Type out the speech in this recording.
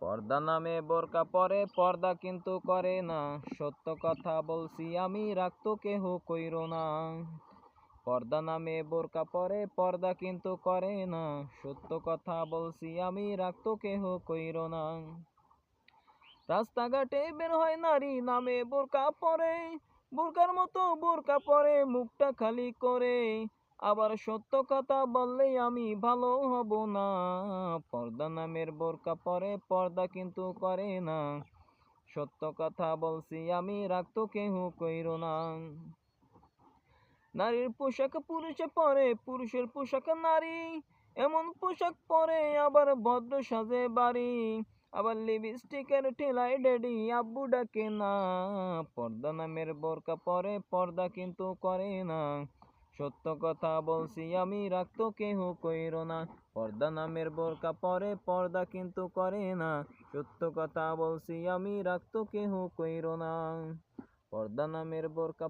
পর্দা নামে বোরকা পরে পর্দা কিন্তু করে না, সত্য কথা বলছি আমি, রাগ তো কেহ কইরো না। পর্দা নামে বোরকা পরে পর্দা কিন্তু করে না, সত্য কথা বলছি আমি, রাগ তো কেহ কইরো না। রাস্তাঘাটে বের হয় নারী নামে বোরকা পরে, বোরকার মতো বোরকা পরে মুখটা খালি করে, আবার সত্য কথা বললেই আমি ভালো হব না। পর্দা নামের বোরকা পরে পর্দা কিন্তু করে না, সত্য কথা বলছি আমি, রাগ তো কেহ কইরো না। নারীর পোশাক পুরুষে পরে, পুরুষের পোশাক নারী, এমন পোশাক পরে আবার ভদ্র সাজে বাড়ি, আবার লিপস্টিকের ঠেলায় ড্যাডি আব্বু ডাকে না। পর্দা নামের বোরকা পরে পর্দা কিন্তু করে না, সত্য কথা বলছি আমি, রাগ তো কেহ কইরো না। পর্দা নামের বোরকা পরে পর্দা কিন্তু করে না, সত্য কথা বলছি আমি, রাগ তো কেহ কইরো না। পর্দা নামের বোরকা